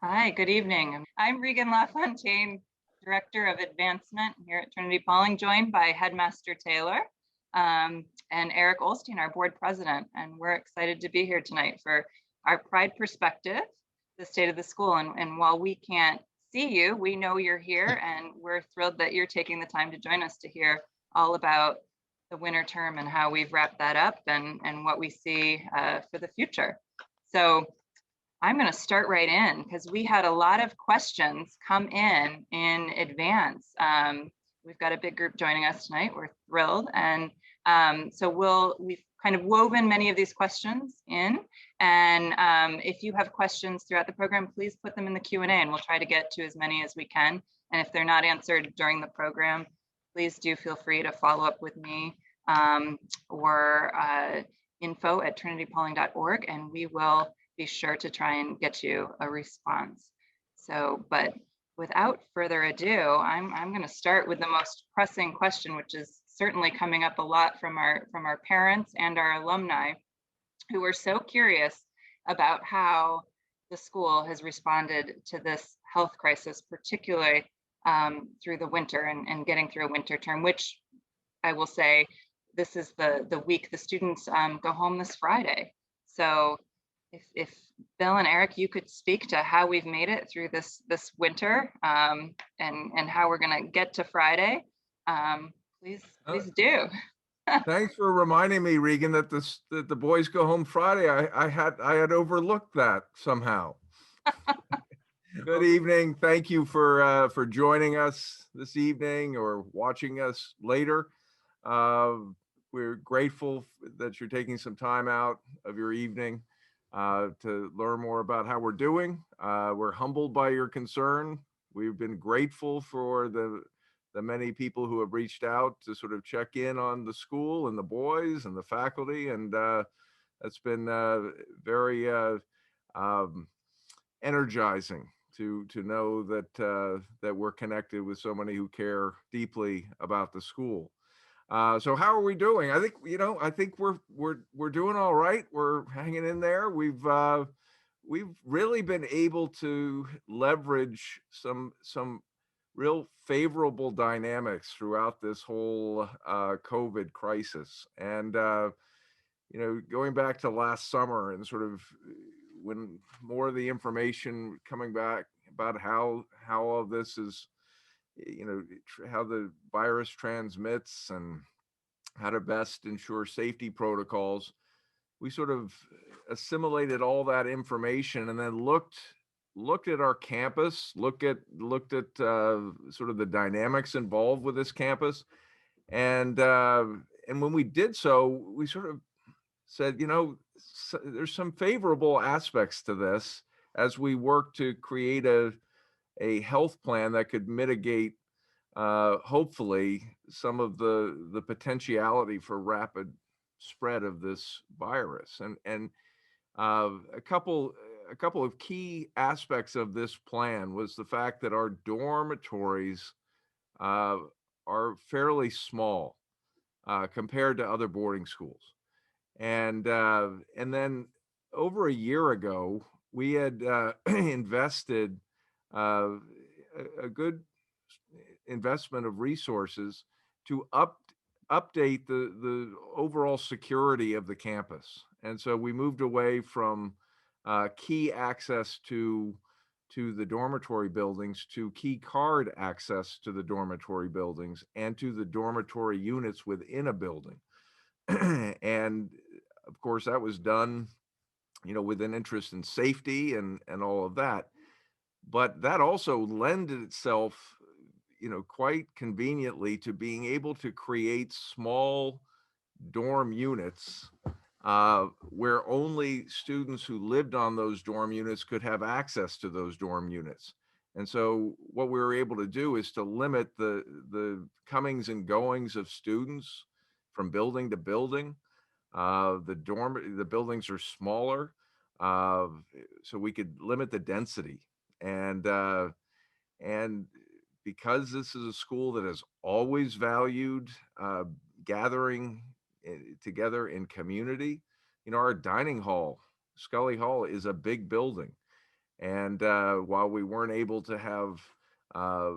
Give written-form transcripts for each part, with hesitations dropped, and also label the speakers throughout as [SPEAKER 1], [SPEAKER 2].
[SPEAKER 1] Hi, good evening. I'm Regan LaFontaine, Director of Advancement here at Trinity-Pawling, joined by Headmaster Taylor and Erik Olstein, our board president. And we're excited to be here tonight for our Pride Perspective, the state of the school. And while we can't see you, we know you're here, and we're thrilled that you're taking the time to join us to hear all about the winter term and how we've wrapped that up and what we see for the future. So I'm going to start right in because we had a lot of questions come in advance. We've got a big group joining us tonight. We're thrilled. And so we've kind of woven many of these questions in. And if you have questions throughout the program, please put them in the Q&A and we'll try to get to as many as we can. And if they're not answered during the program, please do feel free to follow up with me or info@trinitypawling.org, and we will be sure to try and get you a response. So, but without further ado, I'm going to start with the most pressing question, which is certainly coming up a lot from our parents and our alumni, who are so curious about how the school has responded to this health crisis, particularly through the winter and getting through a winter term, which I will say this is the week the students go home this Friday. So if Bill and Erik, you could speak to how we've made it through this winter and how we're going to get to Friday, please do.
[SPEAKER 2] Thanks for reminding me, Regan, that the boys go home Friday. I had overlooked that somehow. Good evening. Thank you for joining us this evening or watching us later. We're grateful that you're taking some time out of your evening to learn more about how we're doing. We're humbled by your concern. We've been grateful for the many people who have reached out to sort of check in on the school and the boys and the faculty, and that's been very energizing to know that that we're connected with so many who care deeply about the school. So how are we doing? I think we're doing all right. We're hanging in there. We've really been able to leverage some real favorable dynamics throughout this whole COVID crisis. And going back to last summer and sort of when more of the information coming back about how all of this is, how the virus transmits and how to best ensure safety protocols, we sort of assimilated all that information and then looked at our campus, looked at sort of the dynamics involved with this campus, and when we did so, we sort of said, there's some favorable aspects to this as we work to create a health plan that could mitigate, hopefully, some of the potentiality for rapid spread of this virus. And a couple of key aspects of this plan was the fact that our dormitories are fairly small compared to other boarding schools. And then over a year ago, we had invested a good investment of resources to update the overall security of the campus. And so we moved away from key access to the dormitory buildings to key card access to the dormitory buildings and to the dormitory units within a building. And of course, that was done, with an interest in safety and all of that. But that also lended itself, quite conveniently to being able to create small dorm units where only students who lived on those dorm units could have access to those dorm units. And so what we were able to do is to limit the comings and goings of students from building to building. The buildings are smaller, so we could limit the density. And because this is a school that has always valued gathering together in community, our dining hall, Scully Hall, is a big building. And while we weren't able to have uh,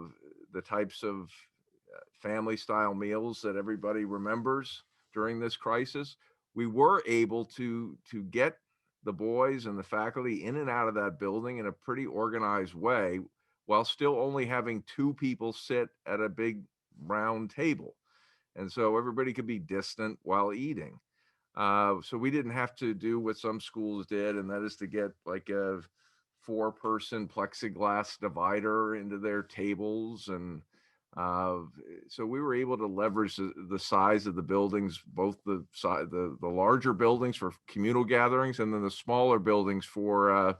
[SPEAKER 2] the types of family style meals that everybody remembers during this crisis, we were able to get the boys and the faculty in and out of that building in a pretty organized way, while still only having two people sit at a big round table. And so everybody could be distant while eating. So we didn't have to do what some schools did, and that is to get like a four-person plexiglass divider into their tables. And uh, so we were able to leverage the size of the buildings, both the larger buildings for communal gatherings, and then the smaller buildings for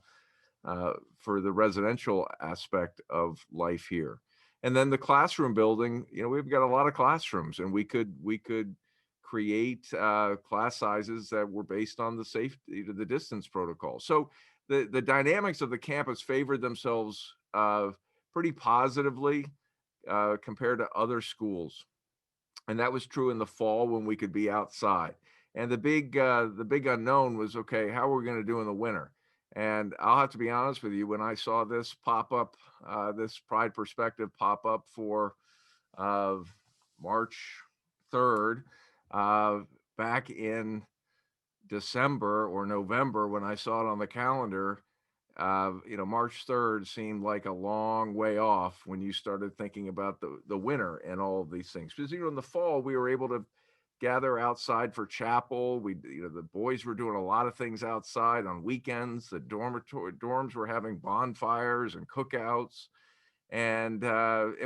[SPEAKER 2] the residential aspect of life here. And then the classroom building, we've got a lot of classrooms, and we could create class sizes that were based on the safety, the distance protocol. So the dynamics of the campus favored themselves pretty positively compared to other schools, and that was true in the fall when we could be outside. And the big unknown was, okay, how are we going to do in the winter? And I'll have to be honest with you, when I saw this pop up, this Pride Perspective pop up for uh, March 3rd, uh, back in December or November, when I saw it on the calendar, March 3rd seemed like a long way off when you started thinking about the winter and all of these things. Because, in the fall, we were able to gather outside for chapel. The boys were doing a lot of things outside on weekends. The dorms were having bonfires and cookouts. And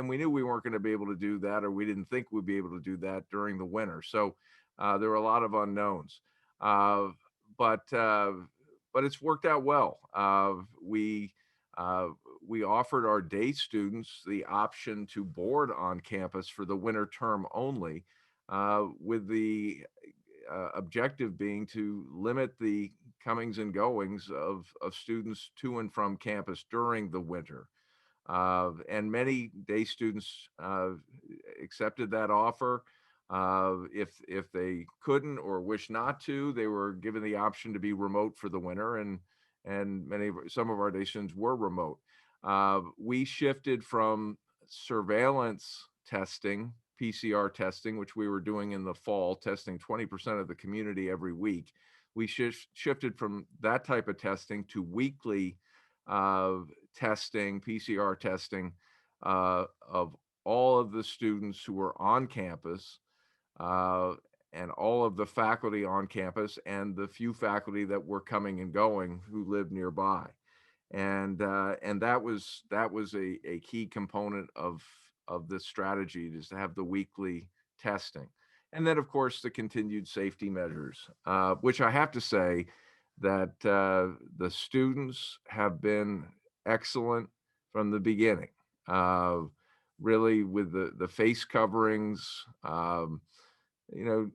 [SPEAKER 2] we knew we weren't going to be able to do that, or we didn't think we'd be able to do that during the winter. So there were a lot of unknowns. Uh, but but it's worked out well. Uh, we offered our day students the option to board on campus for the winter term only, with the objective being to limit the comings and goings of students to and from campus during the winter. And many day students accepted that offer. If they couldn't or wish not to, they were given the option to be remote for the winter, and some of our day students were remote. We shifted from surveillance testing, PCR testing, which we were doing in the fall, testing 20% of the community every week. We shifted from that type of testing to weekly uh, testing, PCR testing, of all of the students who were on campus, uh, and all of the faculty on campus, and the few faculty that were coming and going who lived nearby. And that was a key component of this strategy, is to have the weekly testing. And then, of course, the continued safety measures, which I have to say that the students have been excellent from the beginning. Uh, Really, with the face coverings, you know,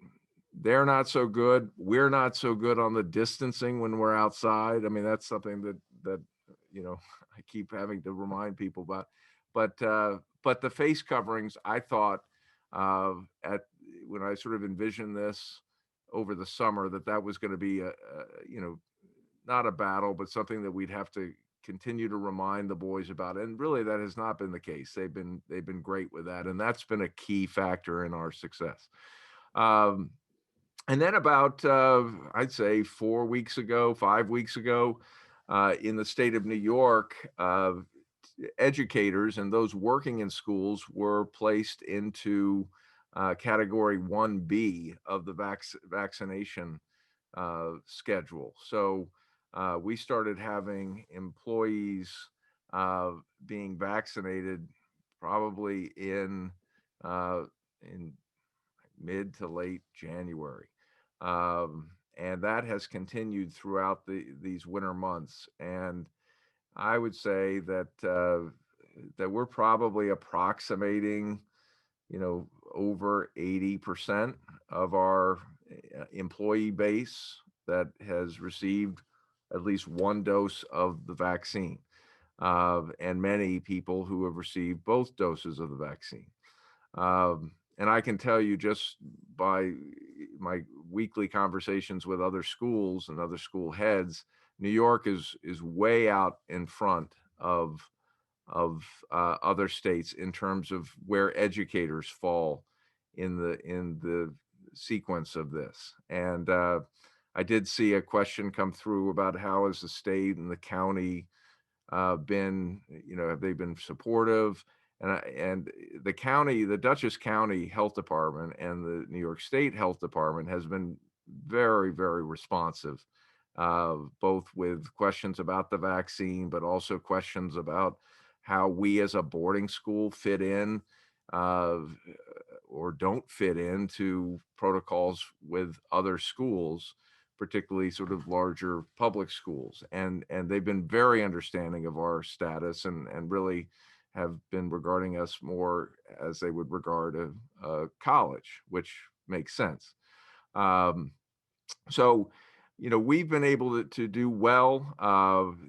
[SPEAKER 2] they're not so good. We're not so good on the distancing when we're outside. I mean, that's something that you know I keep having to remind people about. But the face coverings, I thought, at when I sort of envisioned this over the summer, that was going to be not a battle, but something that we'd have to continue to remind the boys about. And really, that has not been the case. They've been great with that, and that's been a key factor in our success. Um, and then about I'd say 4 weeks ago, 5 weeks ago, in the state of New York, educators and those working in schools were placed into category 1B of the vaccination schedule. So we started having employees uh, being vaccinated probably uh, in mid to late January. And that has continued throughout these winter months. And I would say that we're probably approximating, over 80% of our employee base that has received at least one dose of the vaccine, and many people who have received both doses of the vaccine. And I can tell you, just by my weekly conversations with other schools and other school heads, New York is way out in front of other states in terms of where educators fall in the sequence of this. And I did see a question come through about how has the state and the county been, have they been supportive? And the county, the Dutchess County Health Department and the New York State Health Department has been very, very responsive, both with questions about the vaccine, but also questions about how we as a boarding school fit in uh, or don't fit into protocols with other schools, particularly sort of larger public schools. And they've been very understanding of our status and really have been regarding us more as they would regard a college, which makes sense. So, we've been able to do well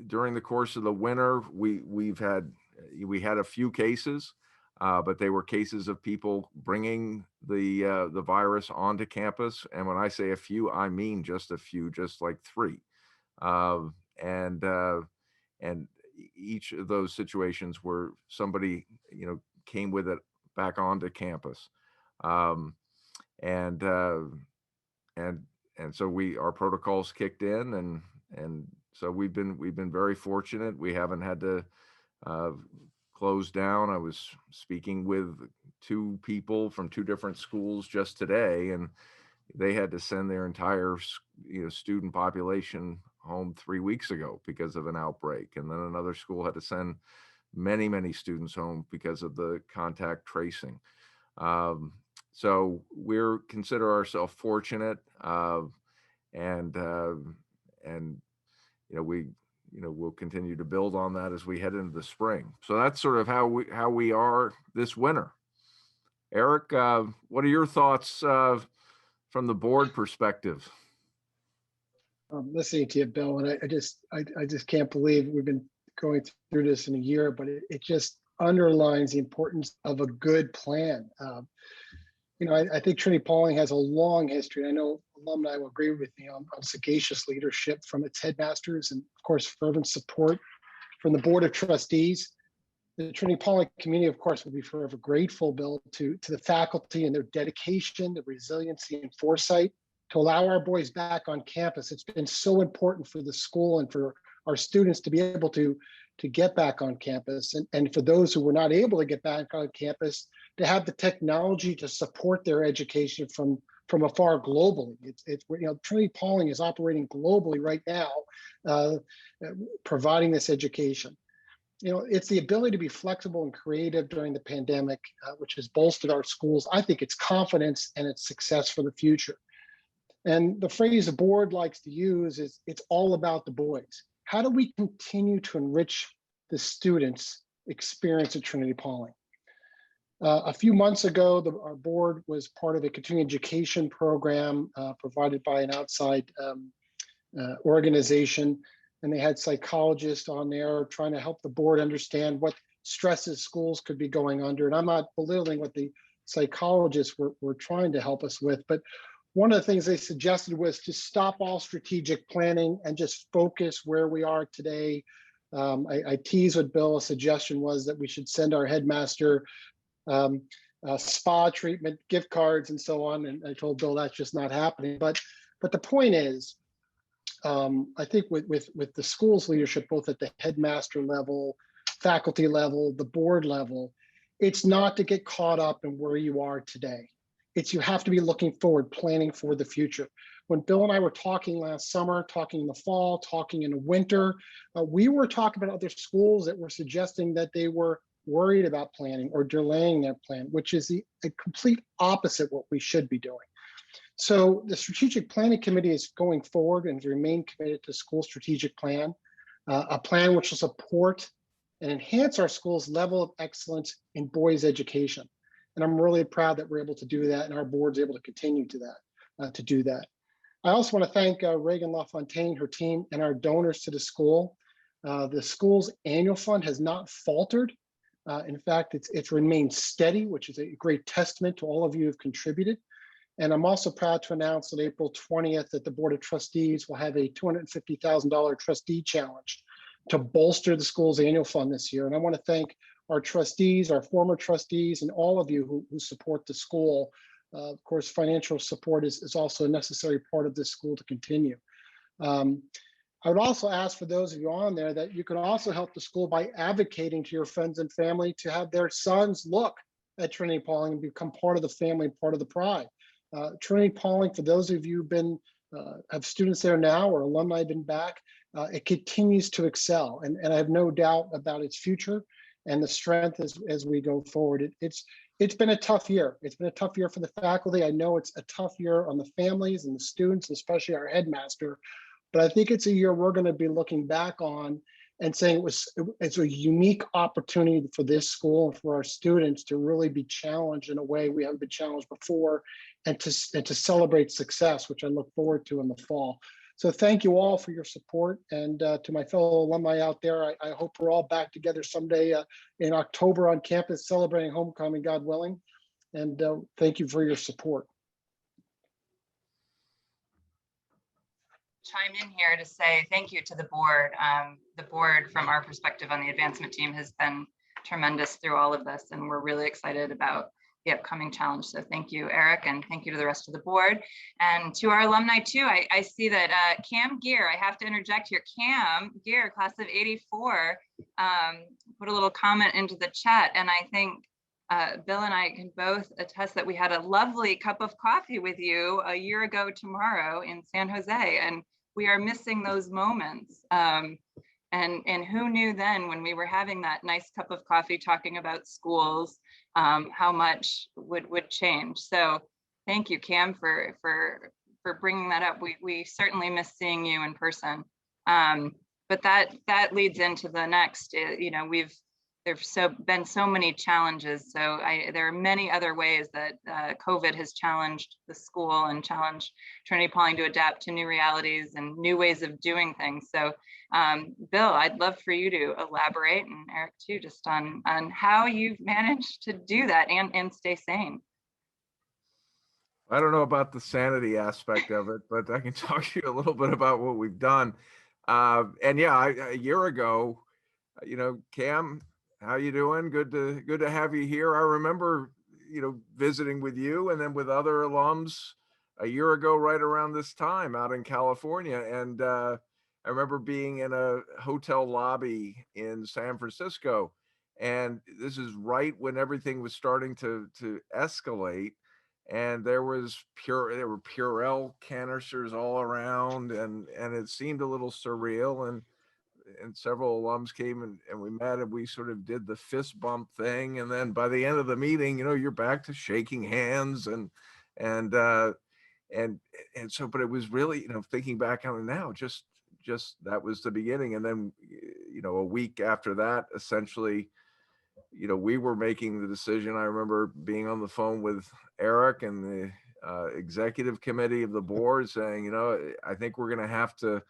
[SPEAKER 2] during the course of the winter. We had a few cases, but they were cases of people bringing the virus onto campus. And when I say a few, I mean just a few, just like 3. Uh, and and each of those situations where somebody came with it back onto campus, um, and and and so our protocols kicked in, and so we've been very fortunate. We haven't had to close down. I was speaking with 2 people from 2 different schools just today, and they had to send their entire student population home 3 weeks ago because of an outbreak. And then another school had to send many students home because of the contact tracing. So we're consider ourselves fortunate, and we we'll continue to build on that as we head into the spring. So that's sort of how we are this winter. Erik, what are your thoughts from the board perspective?
[SPEAKER 3] Listening to you, Bill, and I just can't believe we've been going through this in a year, but it just underlines the importance of a good plan. I think Trinity-Pawling has a long history. I know alumni will agree with me on sagacious leadership from its headmasters and, of course, fervent support from the Board of Trustees. The Trinity-Pawling community, of course, will be forever grateful, Bill, to the faculty and their dedication, their resiliency and foresight to allow our boys back on campus. It's been so important for the school and for our students to be able to get back on campus. And for those who were not able to get back on campus, to have the technology to support their education from afar globally. It's Trinity-Pawling is operating globally right now, providing this education. It's the ability to be flexible and creative during the pandemic, which has bolstered our schools. I think it's confidence and it's success for the future. And the phrase the board likes to use is, it's all about the boys. How do we continue to enrich the students' experience at Trinity-Pawling? A few months ago, our board was part of a continuing education program provided by an outside organization, and they had psychologists on there trying to help the board understand what stresses schools could be going under. And I'm not belittling what the psychologists were trying to help us with, but one of the things they suggested was to stop all strategic planning and just focus where we are today. I teased with Bill, a suggestion was that we should send our headmaster spa treatment, gift cards, and so on. And I told Bill that's just not happening. But the point is, I think with the school's leadership, both at the headmaster level, faculty level, the board level, it's not to get caught up in where you are today. It's you have to be looking forward, planning for the future. When Bill and I were talking last summer, talking in the fall, talking in the winter, we were talking about other schools that were suggesting that they were worried about planning or delaying their plan, which is the complete opposite what we should be doing. So the Strategic Planning Committee is going forward and remain committed to school strategic plan, a plan which will support and enhance our school's level of excellence in boys' education. And I'm really proud that we're able to do that, and our board's able to continue to do that. I also want to thank Reagan LaFontaine, her team, and our donors to the school. The school's annual fund has not faltered. In fact, it's remained steady, which is a great testament to all of you who've contributed. And I'm also proud to announce on April 20th that the Board of Trustees will have a $250,000 trustee challenge to bolster the school's annual fund this year. And I want to thank our trustees, our former trustees, and all of you who support the school. Of course, financial support is also a necessary part of this school to continue. I would also ask for those of you on there that you can also help the school by advocating to your friends and family to have their sons look at Trinity-Pawling and become part of the family, part of the pride. Trinity-Pawling, for those of you who've been, have students there now or alumni been back, it continues to excel. And I have no doubt about its future and the strength as we go forward. It's been a tough year. It's been a tough year for the faculty. I know it's a tough year on the families and the students, especially our headmaster. But I think it's a year we're going to be looking back on and saying it's a unique opportunity for this school and for our students to really be challenged in a way we haven't been challenged before, and to celebrate success, which I look forward to in the fall. So thank you all for your support, and to my fellow alumni out there, I hope we're all back together someday in October on campus celebrating homecoming, God willing. And thank you for your support.
[SPEAKER 1] Chime in here to say thank you to the board. The board, from our perspective on the advancement team, has been tremendous through all of this, and we're really excited about the upcoming challenge. So thank you, Erik, and thank you to the rest of the board. And to our alumni too, I see that Cam Gear, I have to interject here, Cam Gear, class of '84, put a little comment into the chat, and I think Bill and I can both attest that we had a lovely cup of coffee with you a year ago tomorrow in San Jose, and we are missing those moments. And who knew then, when we were having that nice cup of coffee talking about schools, how much would change. So thank you, Cam, for bringing that up. We certainly miss seeing you in person. But that leads into the next. There's been so many challenges. So there are many other ways that COVID has challenged the school and challenged Trinity-Pawling to adapt to new realities and new ways of doing things. So Bill, I'd love for you to elaborate, and Erik too, just on how you've managed to do that and stay sane.
[SPEAKER 2] I don't know about the sanity aspect of it, but I can talk to you a little bit about what we've done. And yeah, a year ago, Cam, how you doing? Good to have you here. I remember, visiting with you and then with other alums a year ago, right around this time out in California. And I remember being in a hotel lobby in San Francisco. And this is right when everything was starting to escalate. And there were Purell canisters all around, and it seemed a little surreal. And several alums came and we met, and we sort of did the fist bump thing. And then by the end of the meeting, you're back to shaking hands and so, but it was really, thinking back on it now, just that was the beginning. And then, a week after that, essentially, we were making the decision. I remember being on the phone with Erik and the executive committee of the board saying, I think we're going to have to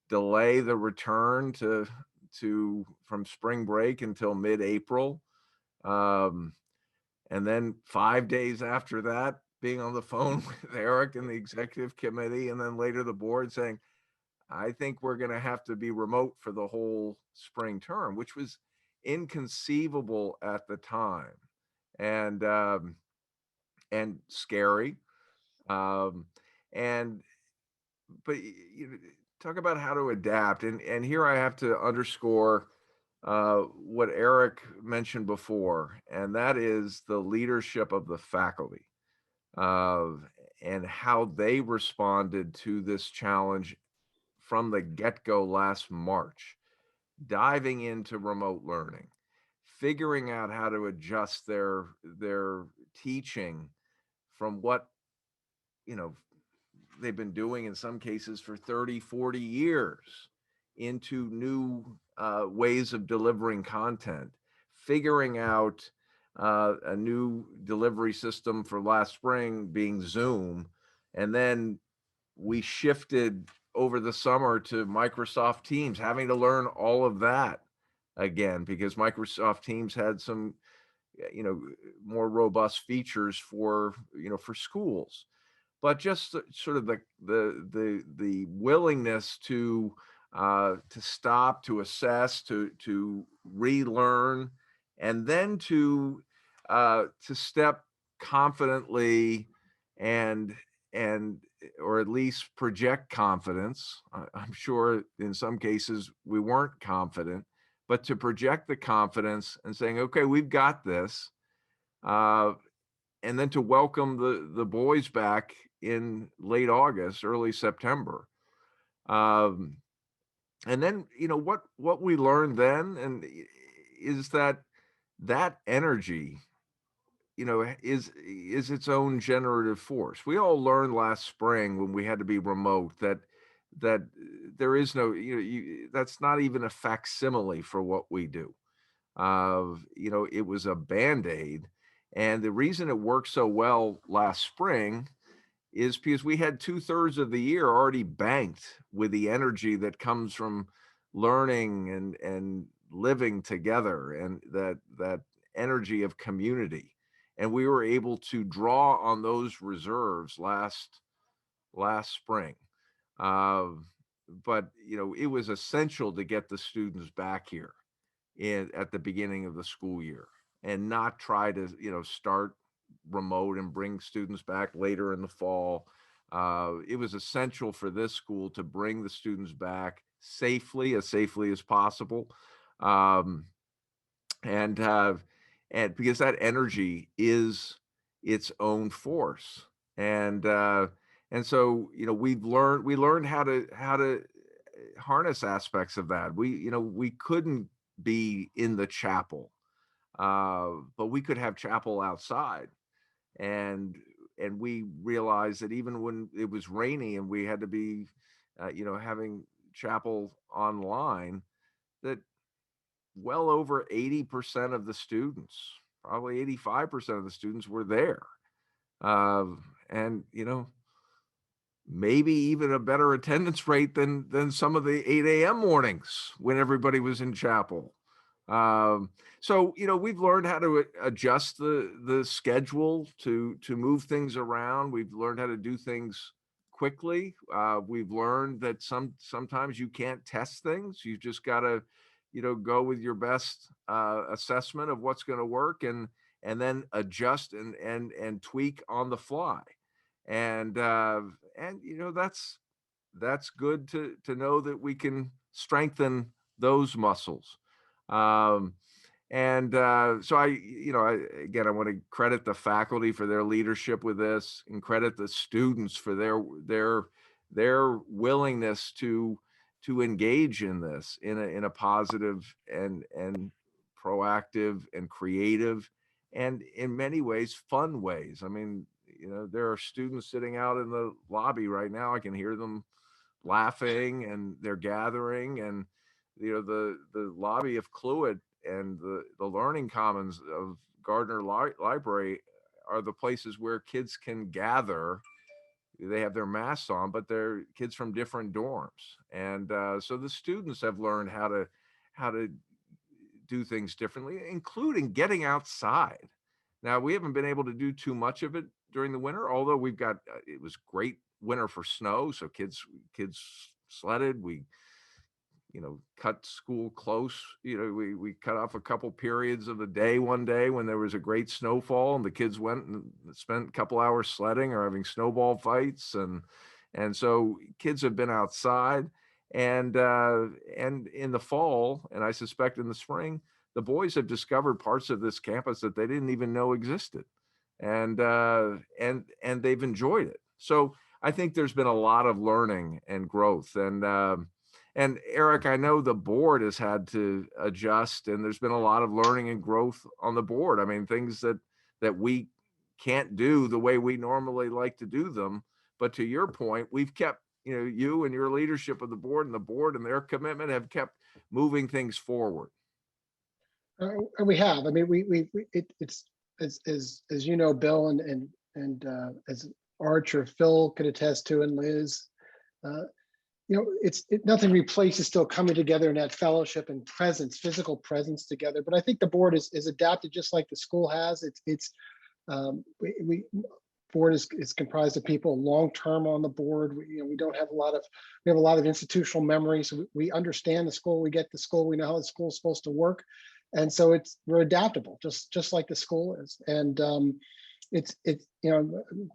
[SPEAKER 2] delay the return from spring break until mid-April. And then 5 days after that, being on the phone with Erik and the executive committee, and then later the board saying, I think we're going to have to be remote for the whole spring term, which was inconceivable at the time, and scary. But talk about how to adapt. And here I have to underscore what Erik mentioned before, and that is the leadership of the faculty and how they responded to this challenge from the get-go last March, diving into remote learning, figuring out how to adjust their teaching from what they've been doing in some cases for 30, 40 years into new ways of delivering content, figuring out a new delivery system for last spring being Zoom. And then we shifted over the summer to Microsoft Teams, having to learn all of that again, because Microsoft Teams had some, more robust features for schools. but just sort of the willingness to stop, to assess, to relearn, and then to step confidently and and or at least project confidence. I'm sure in some cases we weren't confident, but to project the confidence and saying, okay, we've got this. And then to welcome the boys back in late August, early September. Um, and then, what we learned then is that energy, is its own generative force. We all learned last spring when we had to be remote that there is no, that's not even a facsimile for what we do. It was a Band-Aid. And the reason it worked so well last spring is because we had 2/3 of the year already banked with the energy that comes from learning and living together, and that energy of community. And we were able to draw on those reserves last spring. Uh, but it was essential to get the students back here at the beginning of the school year, and not try to start remote and bring students back later in the fall. It was essential for this school to bring the students back safely as possible, um, and because that energy is its own force. And so we learned how to harness aspects of that. We couldn't be in the chapel, but we could have chapel outside. And we realized that even when it was rainy and we had to be having chapel online, that well over 80% of the students, probably 85% of the students, were there. And maybe even a better attendance rate than some of the 8 a.m. mornings when everybody was in chapel. So we've learned how to adjust the schedule to move things around. We've learned how to do things quickly. We've learned that sometimes you can't test things. You just got to go with your best assessment of what's going to work, and then adjust and tweak on the fly. And that's good to know that we can strengthen those muscles. Um, so I want to credit the faculty for their leadership with this, and credit the students for their willingness to engage in this in a positive and proactive and creative, and in many ways fun ways. I mean, there are students sitting out in the lobby right now. I can hear them laughing, and they're gathering. And the lobby of Cluett and the learning commons of Gardner Library are the places where kids can gather. They have their masks on, but they're kids from different dorms. And so the students have learned how to do things differently, including getting outside. Now, we haven't been able to do too much of it during the winter, although we've got it was great winter for snow, so kids sledded. We cut school close. We cut off a couple periods of the day one day when there was a great snowfall, and the kids went and spent a couple hours sledding or having snowball fights. And so kids have been outside. And in the fall, and I suspect in the spring, the boys have discovered parts of this campus that they didn't even know existed. And they've enjoyed it. So I think there's been a lot of learning and growth. And Erik, I know the board has had to adjust, and there's been a lot of learning and growth on the board. I mean, things that we can't do the way we normally like to do them. But to your point, we've kept, you and your leadership of the board and their commitment have kept moving things forward.
[SPEAKER 3] We have. I mean, it's as you know, Bill, and as Archer, Phil could attest to, and Liz. Nothing replaces still coming together in that fellowship and presence, physical presence together. But I think the board is adapted just like the school has. board is comprised of people long-term on the board. We don't have we have a lot of institutional memory. So we understand the school, we get the school, we know how the school is supposed to work. And so we're adaptable, just like the school is. And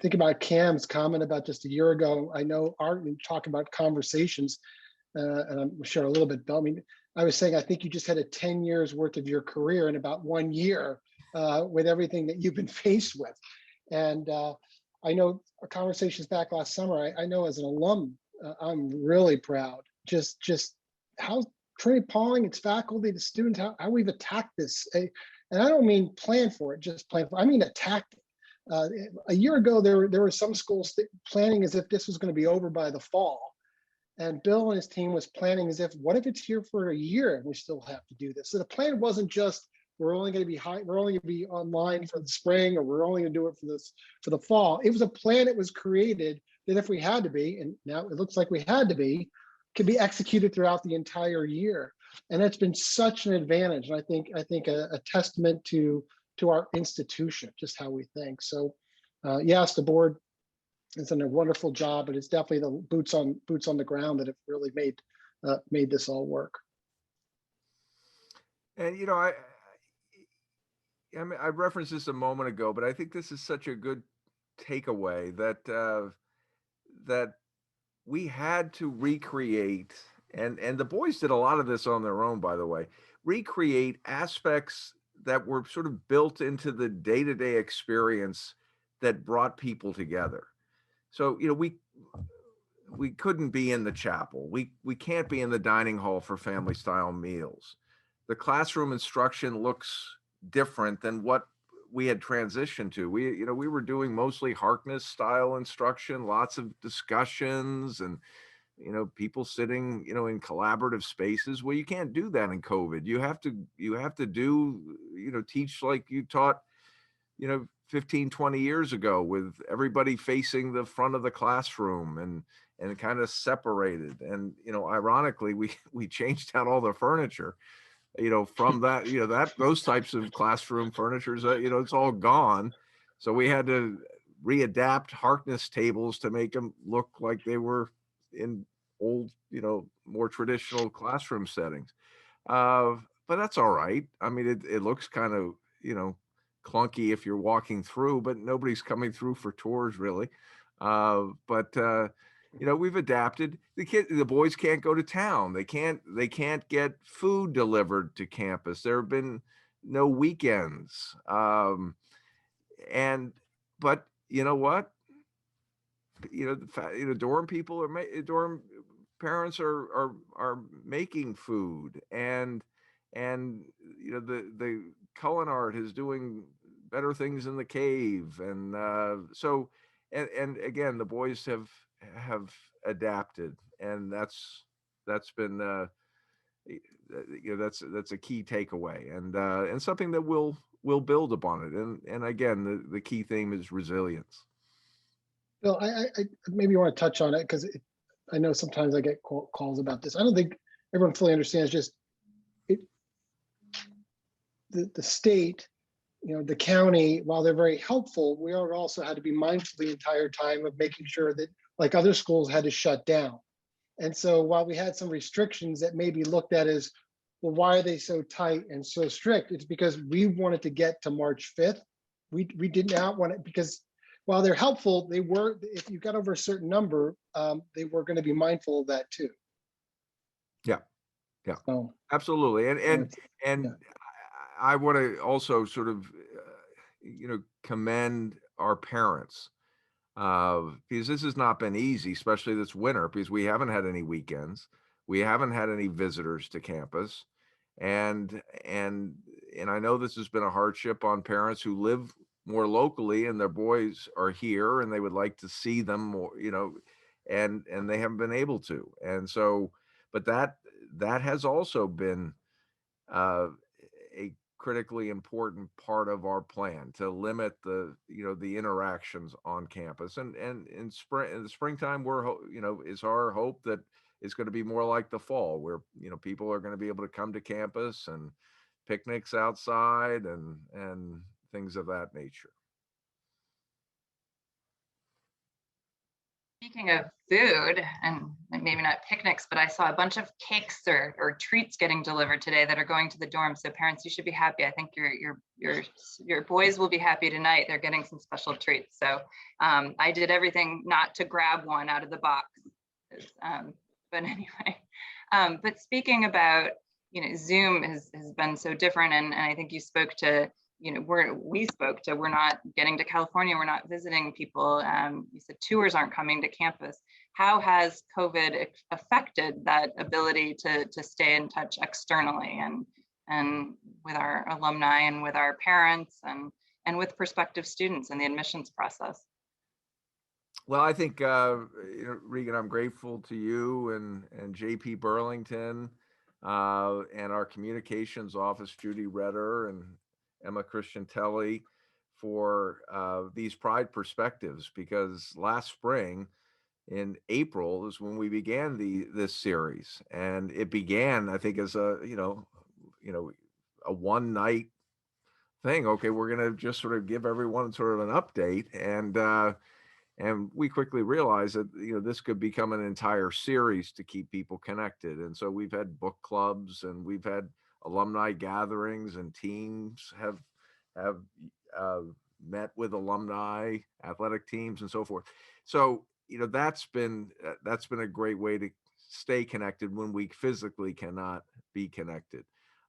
[SPEAKER 3] think about Cam's comment about just a year ago. I know Art, we talk about conversations, and I'm sure a little bit, Bill. I mean, I was saying, I think you just had a 10 years worth of your career in about 1 year with everything that you've been faced with. And I know our conversations back last summer, I know as an alum, I'm really proud, just how Trinity-Pawling, its faculty, the students, how we've attacked this. And I don't mean plan for it, just plan for it. I mean attacked it. A year ago, there were some schools planning as if this was going to be over by the fall. And Bill and his team was planning as if, what if it's here for a year and we still have to do this? So the plan wasn't just, we're only going to be online for the spring, or we're only going to do it for the fall. It was a plan that was created that if we had to be, and now it looks like we had to be, could be executed throughout the entire year. And that's been such an advantage. And I think a testament to our institution, just how we think. So yes, the board has done a wonderful job, but it's definitely the boots on the ground that have really made this all work.
[SPEAKER 2] And I mean, I referenced this a moment ago, but I think this is such a good takeaway that that we had to recreate, and the boys did a lot of this on their own, by the way, recreate aspects that were sort of built into the day-to-day experience that brought people together. So, we couldn't be in the chapel. We can't be in the dining hall for family style meals. The classroom instruction looks different than what we had transitioned to. We were doing mostly Harkness style instruction, lots of discussions and, people sitting, in collaborative spaces. Well, you can't do that in COVID. You have to teach like you taught, 15, 20 years ago, with everybody facing the front of the classroom and kind of separated. And, ironically, we changed out all the furniture, from that, those types of classroom furnitures, it's all gone. So we had to readapt Harkness tables to make them look like they were in old, more traditional classroom settings. But that's all right. I mean, it looks kind of, clunky if you're walking through, but nobody's coming through for tours really. We've adapted. The boys can't go to town. They can't get food delivered to campus. There have been no weekends. But you know what? Dorm parents are making food, and the Cullen is doing better things in the cave, and and again, the boys have adapted, and that's been that's a key takeaway, and something that we'll build upon it. And again, the key theme is resilience.
[SPEAKER 3] Bill, I maybe want to touch on it because I know sometimes I get calls about this. I don't think everyone fully understands just the state, the county, while they're very helpful, we also had to be mindful the entire time of making sure that, like other schools, had to shut down. And so while we had some restrictions that may be looked at as, well, why are they so tight and so strict? It's because we wanted to get to March 5th. We did not want it, because while they're helpful, they were, if you got over a certain number, they were going to be mindful of that too.
[SPEAKER 2] Yeah.
[SPEAKER 3] So,
[SPEAKER 2] absolutely. And
[SPEAKER 3] yeah.
[SPEAKER 2] I want to also sort of, commend our parents, because this has not been easy, especially this winter, because we haven't had any weekends. We haven't had any visitors to campus. And I know this has been a hardship on parents who live more locally and their boys are here and they would like to see them more, and they haven't been able to. And so, but that has also been a critically important part of our plan to limit the interactions on campus. And in the springtime, it's our hope that it's going to be more like the fall, where people are going to be able to come to campus and picnics outside and things of that nature.
[SPEAKER 1] Speaking of food, and maybe not picnics, but I saw a bunch of cakes or treats getting delivered today that are going to the dorm. So parents, you should be happy. I think your boys will be happy tonight. They're getting some special treats. So I did everything not to grab one out of the box. But anyway, but speaking about, Zoom has been so different, and I think you spoke to, we're not getting to California, we're not visiting people. You said tours aren't coming to campus. How has COVID affected that ability to stay in touch externally and with our alumni and with our parents and with prospective students in the admissions process?
[SPEAKER 2] Well, I think, Regan, I'm grateful to you and JP Burlington and our communications office, Judy Redder and Emma Christiantelli, for these Pride perspectives, because last spring in April is when we began this series, and it began, I think, as a a one night thing. Okay, we're going to just sort of give everyone sort of an update, and we quickly realized that this could become an entire series to keep people connected. And so we've had book clubs, and we've had alumni gatherings, and teams have uh, met with alumni, athletic teams, and so forth. So that's been a great way to stay connected when we physically cannot be connected.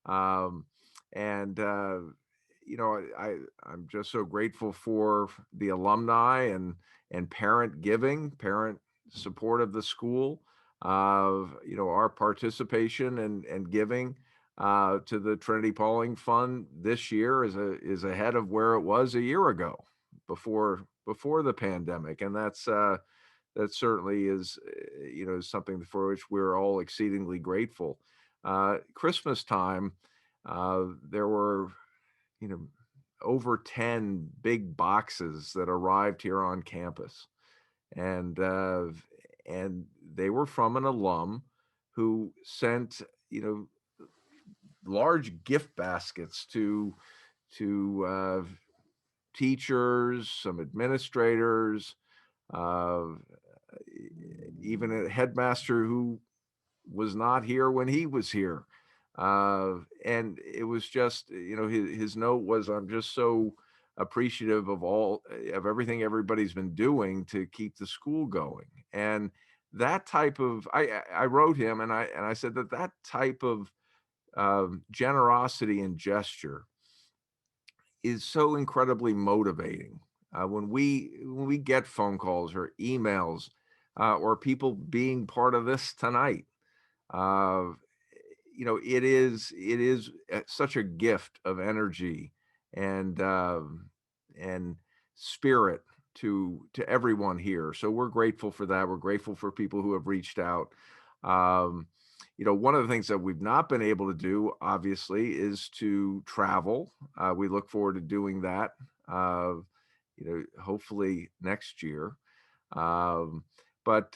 [SPEAKER 2] And I'm just so grateful for the alumni and parent giving, parent support of the school. Our participation and giving to the Trinity-Pawling Fund this year is ahead of where it was a year ago, before the pandemic, and that certainly is something for which we're all exceedingly grateful. Christmas time, there were over 10 big boxes that arrived here on campus, and they were from an alum who sent large gift baskets to teachers, some administrators, uh, even a headmaster who was not here when he was here. And it was just, his note was, "I'm just so appreciative of everything everybody's been doing to keep the school going." And that type of, I wrote him, and I said that type of generosity and gesture is so incredibly motivating. When we get phone calls or emails, or people being part of this tonight, uh, it is such a gift of energy and and spirit to everyone here. So we're grateful for that. We're grateful for people who have reached out. Um, one of the things that we've not been able to do, obviously, is to travel. We look forward to doing that. Hopefully next year. Um, but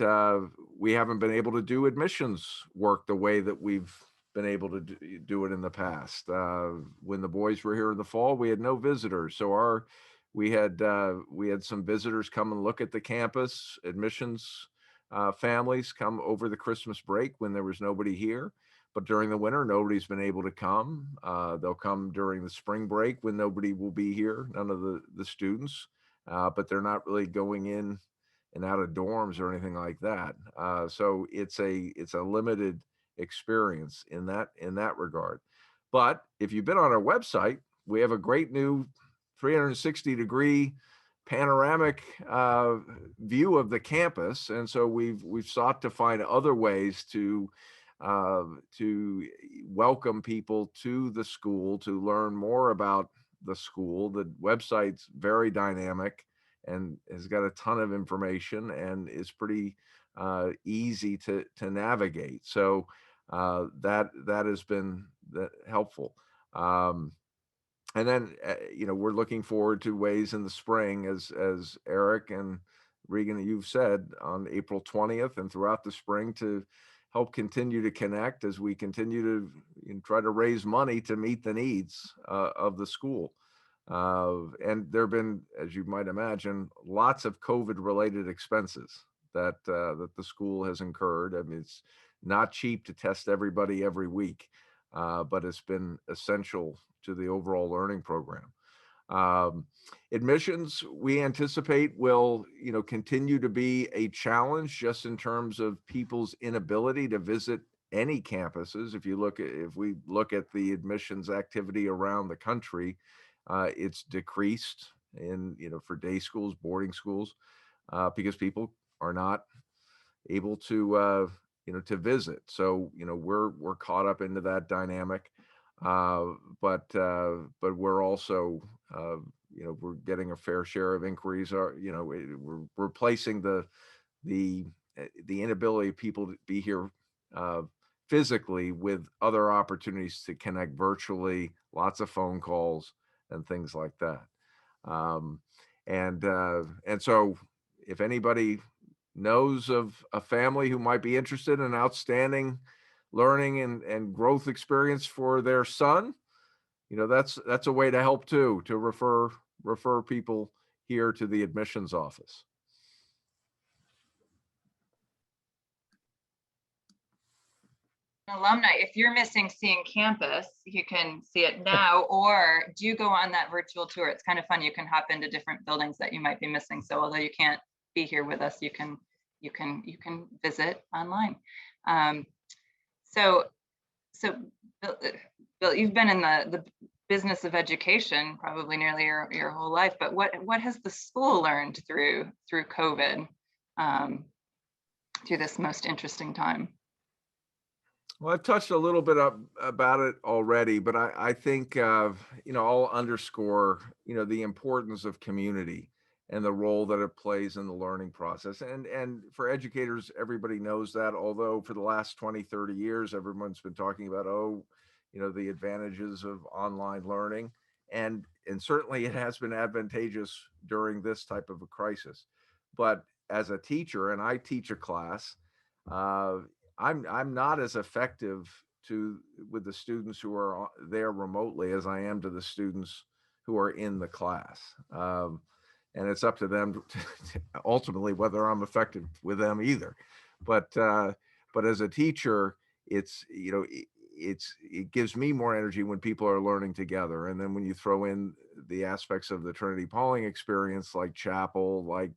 [SPEAKER 2] we haven't been able to do admissions work the way that we've been able to do it in the past. When the boys were here in the fall, we had no visitors, so we had some visitors come and look at the campus. Admissions families come over the Christmas break when there was nobody here, but during the winter, nobody's been able to come. They'll come during the spring break when nobody will be here, none of the students, but they're not really going in and out of dorms or anything like that. So it's a limited experience in that regard. But if you've been on our website, we have a great new 360-degree panoramic view of the campus, and so we've sought to find other ways to welcome people to the school, to learn more about the school. The website's very dynamic and has got a ton of information and is pretty easy to navigate. So that has been helpful. And then we're looking forward to ways in the spring, as Erik and Regan, you've said, on April 20th and throughout the spring, to help continue to connect as we continue to try to raise money to meet the needs of the school. And there have been, as you might imagine, lots of COVID-related expenses that that the school has incurred. I mean, it's not cheap to test everybody every week, but it's been essential to the overall learning program. Um, Admissions, we anticipate will, continue to be a challenge just in terms of people's inability to visit any campuses. If we look at the admissions activity around the country, it's decreased for day schools, boarding schools, because people are not able to visit. So, we're caught up into that dynamic. But we're also, we're getting a fair share of inquiries. We're replacing the the inability of people to be here uh, physically with other opportunities to connect virtually, lots of phone calls and things like that. Um, and so, if anybody knows of a family who might be interested in outstanding learning and growth experience for their son, that's a way to help too, to refer people here to the admissions office.
[SPEAKER 1] Alumni, if you're missing seeing campus, you can see it now, or do go on that virtual tour. It's kind of fun. You can hop into different buildings that you might be missing. So although you can't be here with us, you can visit online. So Bill, you've been in the business of education probably nearly your whole life, but what has the school learned through COVID, through this most interesting time?
[SPEAKER 2] Well, I've touched a little bit about it already, but I think I'll underscore the importance of community and the role that it plays in the learning process. And for educators, everybody knows that, although for the last 20, 30 years, everyone's been talking about, the advantages of online learning. And certainly it has been advantageous during this type of a crisis. But as a teacher, and I teach a class, uh, I'm not as effective with the students who are there remotely as I am to the students who are in the class. And it's up to them to ultimately whether I'm effective with them either. But as a teacher, it gives me more energy when people are learning together. And then when you throw in the aspects of the Trinity-Pawling experience, like chapel, like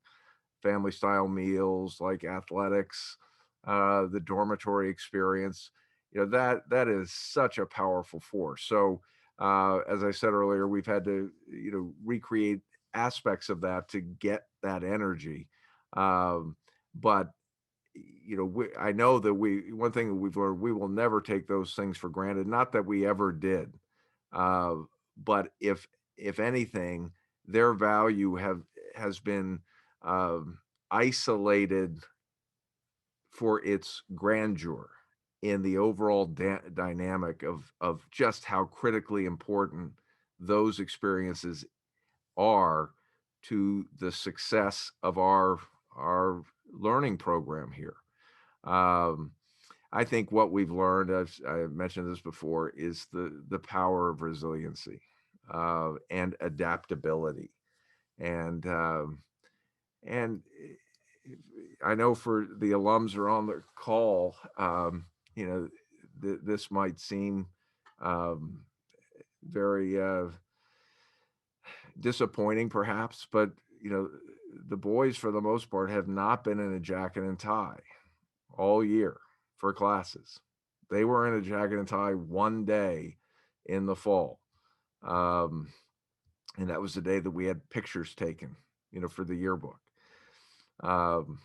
[SPEAKER 2] family style meals, like athletics, the dormitory experience, that is such a powerful force. So as I said earlier, we've had to recreate aspects of that to get that energy. But I know that one thing that we've learned, we will never take those things for granted. Not that we ever did, uh, but if anything, their value has been isolated for its grandeur in the overall dynamic of just how critically important those experiences are to the success of our learning program here. Um, I think what we've learned, I mentioned this before, is the power of resiliency and adaptability, and and I know for the alums who are on the call, this might seem um, very disappointing, perhaps, but the boys, for the most part, have not been in a jacket and tie all year for classes. They were in a jacket and tie one day in the fall, um, and that was the day that we had pictures taken, for the yearbook. Um,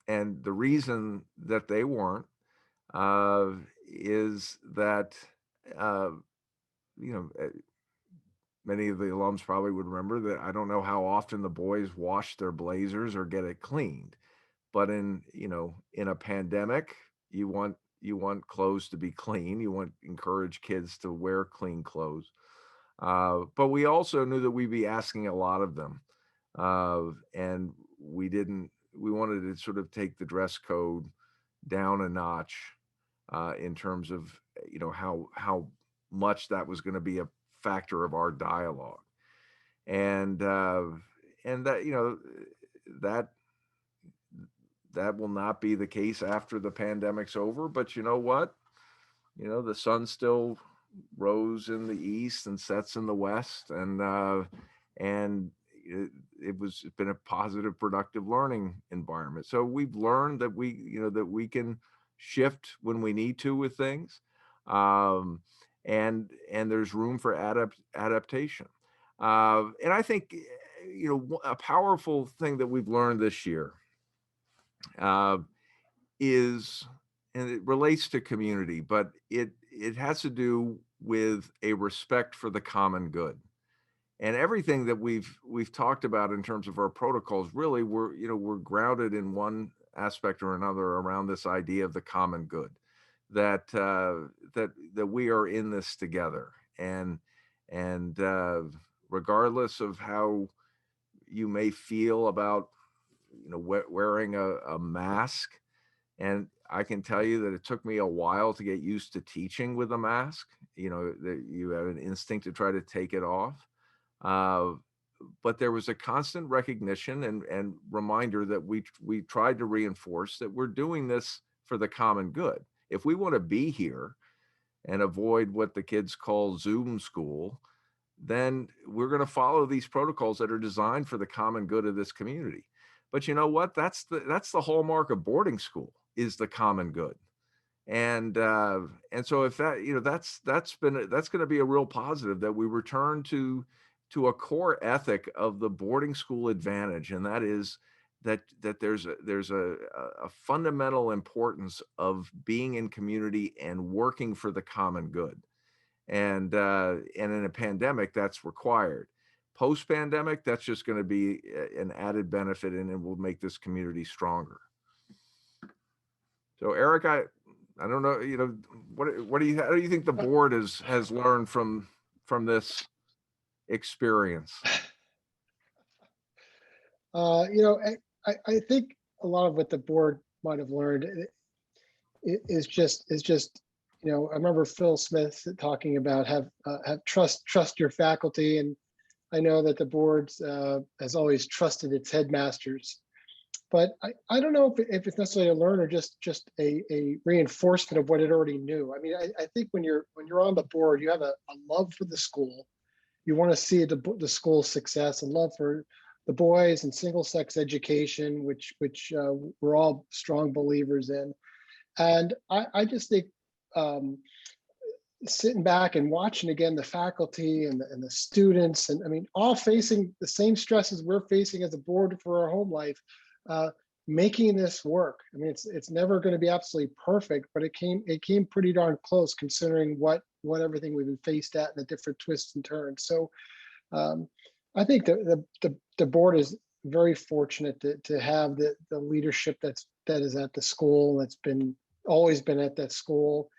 [SPEAKER 2] and the reason that they weren't is that uh, you know uh, many of the alums probably would remember that I don't know how often the boys wash their blazers or get it cleaned, but in a pandemic, you want clothes to be clean. You want encourage kids to wear clean clothes. But we also knew that we'd be asking a lot of them, and we didn't. We wanted to sort of take the dress code down a notch in terms of how much that was going to be a factor of our dialogue, and and that that that will not be the case after the pandemic's over. But you know what? The sun still rose in the east and sets in the west, and it's been a positive, productive learning environment. So we've learned that we can shift when we need to with things, and there's room for adaptation. And I think a powerful thing that we've learned this year is, and it relates to community, but it has to do with a respect for the common good. And everything that we've talked about in terms of our protocols, really, we're grounded in one aspect or another around this idea of the common good, that we are in this together, and regardless of how you may feel about wearing a mask. And I can tell you that it took me a while to get used to teaching with a mask. That you have an instinct to try to take it off. But there was a constant recognition and reminder that we tried to reinforce that we're doing this for the common good. If we want to be here and avoid what the kids call Zoom school, then we're going to follow these protocols that are designed for the common good of this community. But you know what? That's the hallmark of boarding school, is the common good. And so if that's going to be a real positive, that we return to a core ethic of the boarding school advantage, and that is that there's a fundamental importance of being in community and working for the common good. And in a pandemic, that's required. Post-pandemic, that's just going to be an added benefit, and it will make this community stronger. So Erik, I don't know, how do you think the board has learned from this experience?
[SPEAKER 3] I think a lot of what the board might have learned is just I remember Phil Smith talking about have trust your faculty, and I know that the board has always trusted its headmasters, but I don't know if it's necessarily a learn or just a reinforcement of what it already knew. I mean, I think when you're on the board, you have a love for the school. You want to see the school's success, and love for the boys and single-sex education, which we're all strong believers in. And I just think sitting back and watching again the faculty and the students, and I mean, all facing the same stresses we're facing as a board for our home life, making this work. I mean, it's never going to be absolutely perfect, but it came pretty darn close, considering what everything we've been faced at and the different twists and turns. So I think the board is very fortunate to have the leadership that is at the school, that's always been at that school,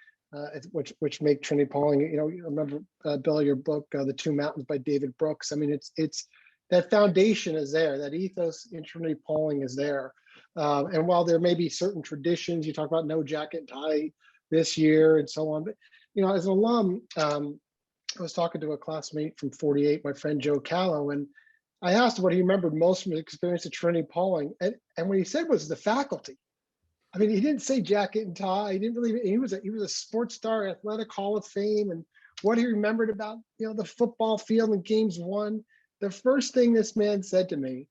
[SPEAKER 3] which make Trinity-Pawling. You remember, Bill, your book, The Two Mountains by David Brooks. I mean, it's that foundation is there, that ethos in Trinity-Pawling is there. And while there may be certain traditions, you talk about no jacket and tie this year and so on, but as an alum, I was talking to a classmate from 48, my friend Joe Callow, and I asked him what he remembered most from his experience at Trinity-Pawling, and what he said was the faculty. I mean, he didn't say jacket and tie. He didn't really. He was a sports star, athletic Hall of Fame, and what he remembered about the football field and games won. The first thing this man said to me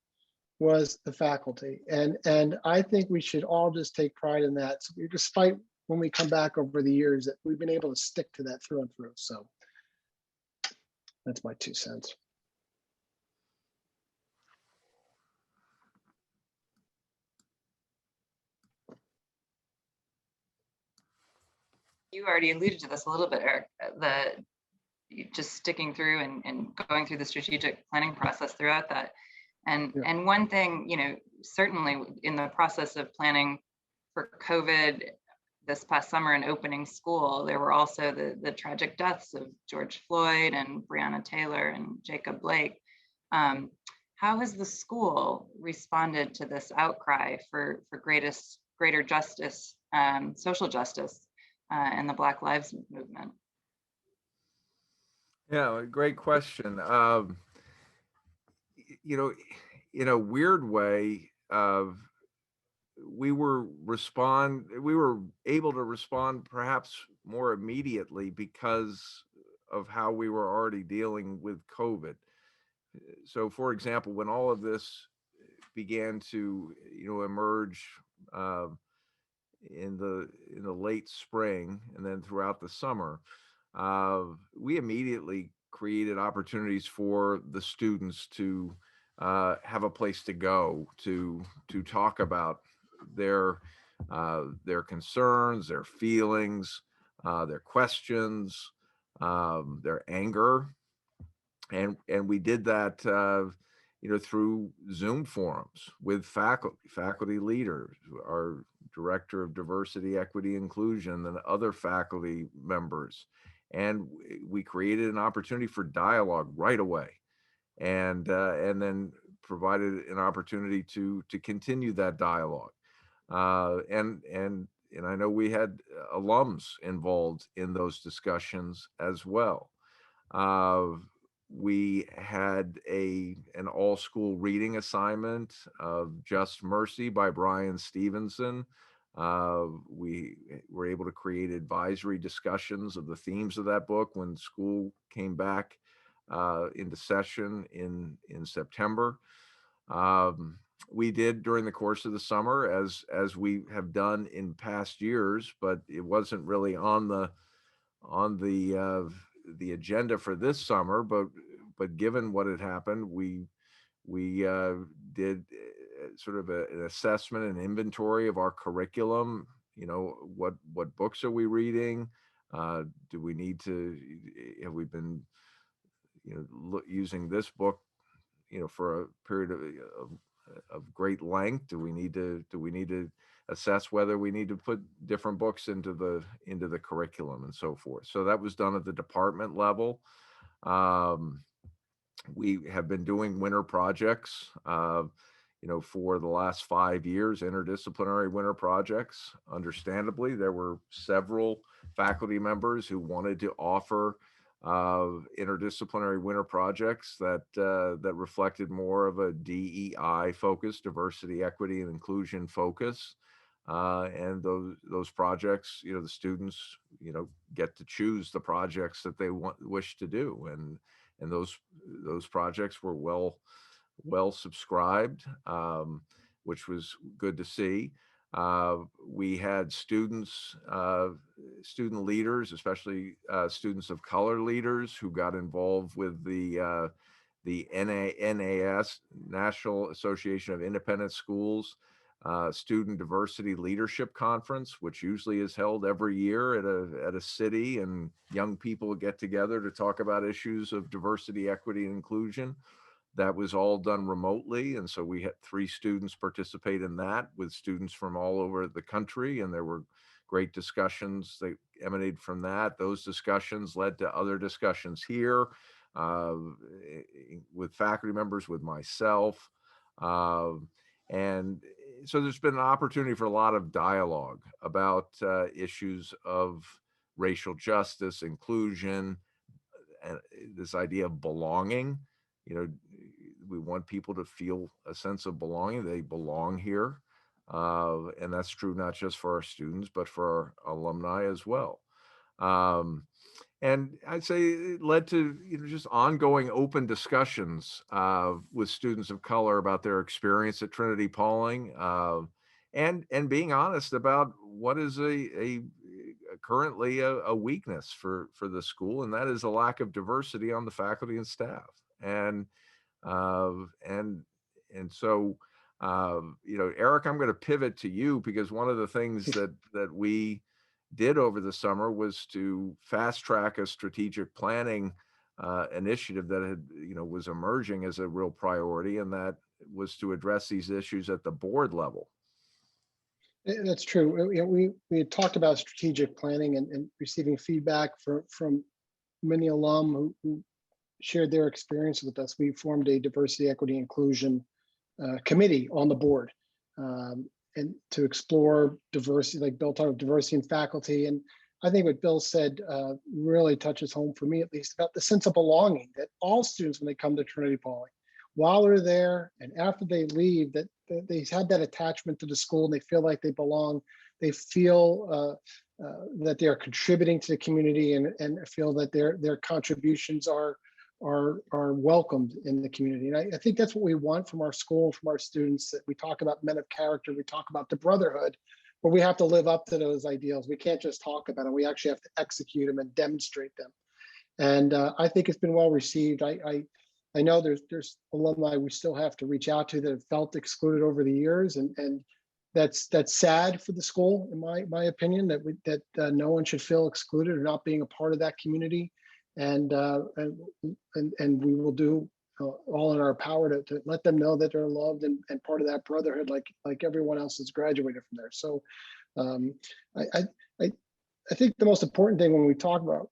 [SPEAKER 3] was the faculty, and I think we should all just take pride in that. So despite when we come back over the years, that we've been able to stick to that through and through. So that's my 2 cents.
[SPEAKER 1] You already alluded to this a little bit, Erik, just sticking through and going through the strategic planning process throughout that. And one thing, certainly in the process of planning for COVID this past summer and opening school, there were also the tragic deaths of George Floyd and Breonna Taylor and Jacob Blake. How has the school responded to this outcry for greater justice, social justice, and the Black Lives Movement?
[SPEAKER 2] Yeah, great question. In a weird way, we were able to respond perhaps more immediately because of how we were already dealing with COVID. So, for example, when all of this began to, emerge uh, in the late spring and then throughout the summer, we immediately created opportunities for the students to have a place to go to talk about their concerns, their feelings, their questions, their anger, and we did that through Zoom forums with faculty leaders, our director of diversity, equity, inclusion, and other faculty members, and we created an opportunity for dialogue right away, and then provided an opportunity to continue that dialogue, and I know we had alums involved in those discussions as well. Uh, we had an all school reading assignment of Just Mercy by Brian Stevenson. We were able to create advisory discussions of the themes of that book when school came back into session in September. Um, we did during the course of the summer, as we have done in past years, but it wasn't really on the agenda for this summer. But given what had happened, we did sort of an assessment and inventory of our curriculum. What books are we reading? Do we need to? Have we been using this book for a period of great length? Do we need to assess whether we need to put different books into the curriculum and so forth? So that was done at the department level. We have been doing winter projects, for the last 5 years, interdisciplinary winter projects. Understandably, there were several faculty members who wanted to offer interdisciplinary winter projects that reflected more of a DEI focus, diversity, equity, and inclusion focus. And those projects, the students, get to choose the projects that they wish to do, and those projects were well subscribed, which was good to see. We had student leaders, especially students of color leaders, who got involved with the NAS, National Association of Independent Schools, Student Diversity Leadership Conference, which usually is held every year at a city, and young people get together to talk about issues of diversity, equity, and inclusion. That was all done remotely, and so we had 3 students participate in that with students from all over the country, and there were great discussions that emanated from that. Those discussions led to other discussions here with faculty members, with myself, and so there's been an opportunity for a lot of dialogue about issues of racial justice, inclusion, and this idea of belonging. We want people to feel a sense of belonging. They belong here. And that's true not just for our students, but for our alumni as well. And I'd say it led to just ongoing open discussions with students of color about their experience at Trinity-Pawling, and being honest about what is currently a weakness for the school, and that is a lack of diversity on the faculty and staff. And so Erik, I'm going to pivot to you, because one of the things that we did over the summer was to fast track a strategic planning initiative that was emerging as a real priority, and that was to address these issues at the board level.
[SPEAKER 3] That's true. We had talked about strategic planning and receiving feedback from many alum who shared their experience with us. We formed a diversity, equity, inclusion committee on the board, and to explore diversity, like Bill talked about diversity in faculty. And I think what Bill said really touches home, for me at least, about the sense of belonging that all students, when they come to Trinity-Pawling, while they're there and after they leave, that they have that attachment to the school and they feel like they belong. They feel that they are contributing to the community and feel that their contributions are welcomed in the community. And I think that's what we want from our school, from our students, that we talk about men of character, we talk about the brotherhood, but we have to live up to those ideals. We can't just talk about them. We actually have to execute them and demonstrate them. And I think it's been well received. I know there's alumni we still have to reach out to that have felt excluded over the years, and that's sad for the school, in my opinion, that no one should feel excluded or not being a part of that community. And we will do all in our power to let them know that they're loved and part of that brotherhood, like everyone else that's graduated from there. So I think the most important thing when we talk about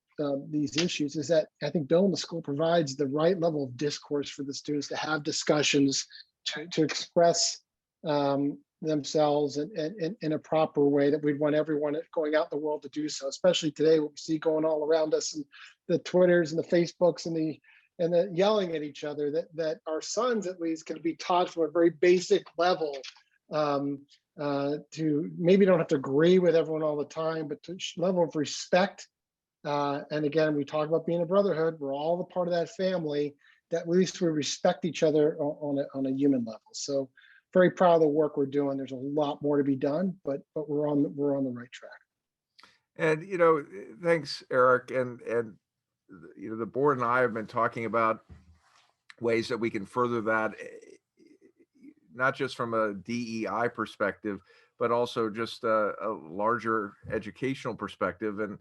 [SPEAKER 3] these issues is that I think building the school provides the right level of discourse for the students to have discussions, to express themselves in a proper way that we'd want everyone going out in the world to do so, especially today, what we see going all around us, and the Twitters and the Facebooks and the yelling at each other, that our sons at least can be taught from a very basic level, to maybe don't have to agree with everyone all the time, but to level of respect. And again, we talk about being a brotherhood. We're all a part of that family, that at least we respect each other on a human level. So very proud of the work we're doing. There's a lot more to be done, but we're on the right track.
[SPEAKER 2] And, thanks, Eric. And, the board and I have been talking about ways that we can further that, not just from a DEI perspective, but also just a larger educational perspective. And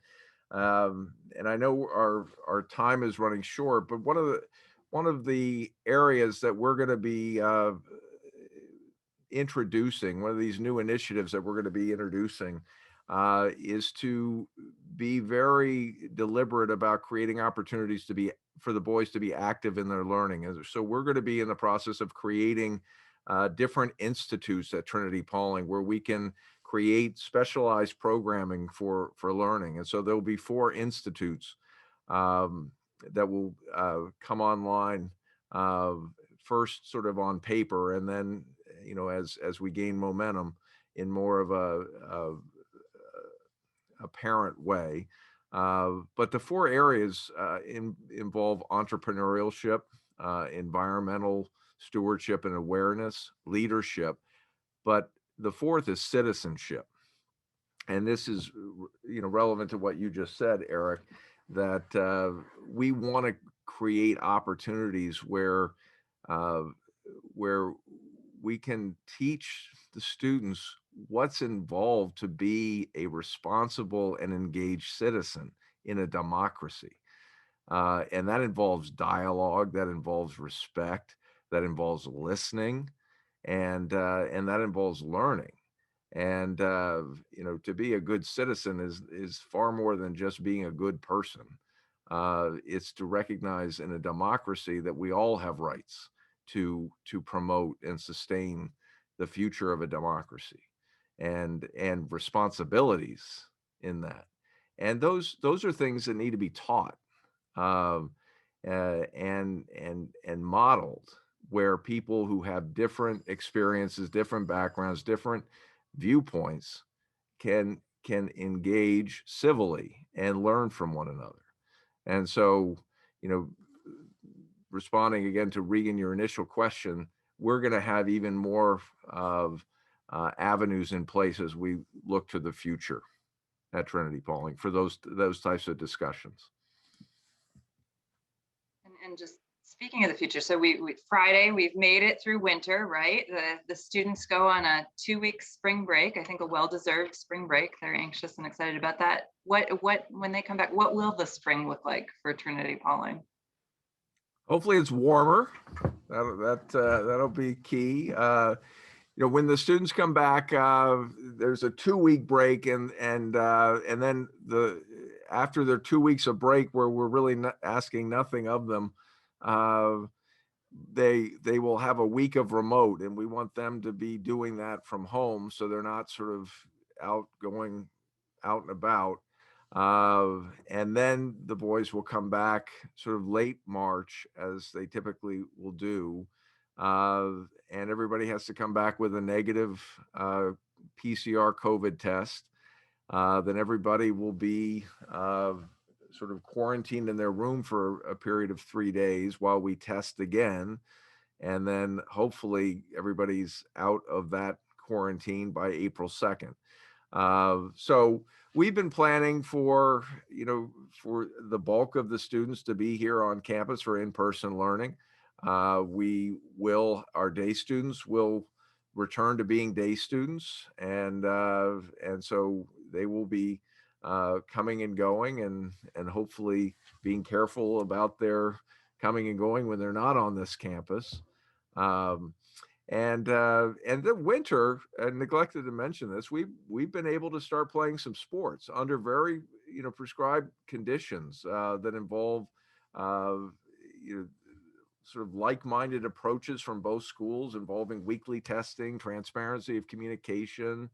[SPEAKER 2] I know our time is running short, but one of the areas that we're going to be introducing, one of these new initiatives that we're going to be introducing, is to be very deliberate about creating opportunities for the boys to be active in their learning. And so we're going to be in the process of creating different institutes at Trinity-Pawling where we can create specialized programming for learning. And so there'll be 4 institutes that will come online, first sort of on paper, and then as we gain momentum in more of a apparent way. But the 4 areas involve entrepreneurship, environmental stewardship and awareness, leadership. But the 4th is citizenship. And this is relevant to what you just said, Eric, that we want to create opportunities where we can teach the students what's involved to be a responsible and engaged citizen in a democracy. And that involves dialogue, that involves respect, that involves listening, and that involves learning. And to be a good citizen is far more than just being a good person. It's to recognize in a democracy that we all have rights to promote and sustain the future of a democracy, and responsibilities in that. And those are things that need to be taught and modeled, where people who have different experiences, different backgrounds, different viewpoints can engage civilly and learn from one another. And so, responding again to Regan, your initial question, we're going to have even more of avenues in place as we look to the future at Trinity-Pawling for those types of discussions.
[SPEAKER 1] And just speaking of the future, so we Friday, we've made it through winter, right? The students go on a 2-week spring break, I think a well-deserved spring break. They're anxious and excited about that. What when they come back, what will the spring look like for Trinity-Pawling?
[SPEAKER 2] Hopefully it's warmer. That'll be key. When the students come back, there's a 2-week break, and then after their 2 weeks of break, where we're really not asking nothing of them, they will have a week of remote, and we want them to be doing that from home, so they're not sort of out and about. And then the boys will come back sort of late March, as they typically will do, and everybody has to come back with a negative PCR COVID test. Then everybody will be sort of quarantined in their room for a period of 3 days while we test again. And then hopefully everybody's out of that quarantine by April 2nd. So we've been planning for, for the bulk of the students to be here on campus for in-person learning. Our day students will return to being day students, and so they will be coming and going, and hopefully being careful about their coming and going when they're not on this campus. And the winter, I neglected to mention this, we've been able to start playing some sports under very prescribed conditions that involve sort of like-minded approaches from both schools, involving weekly testing, transparency of communication,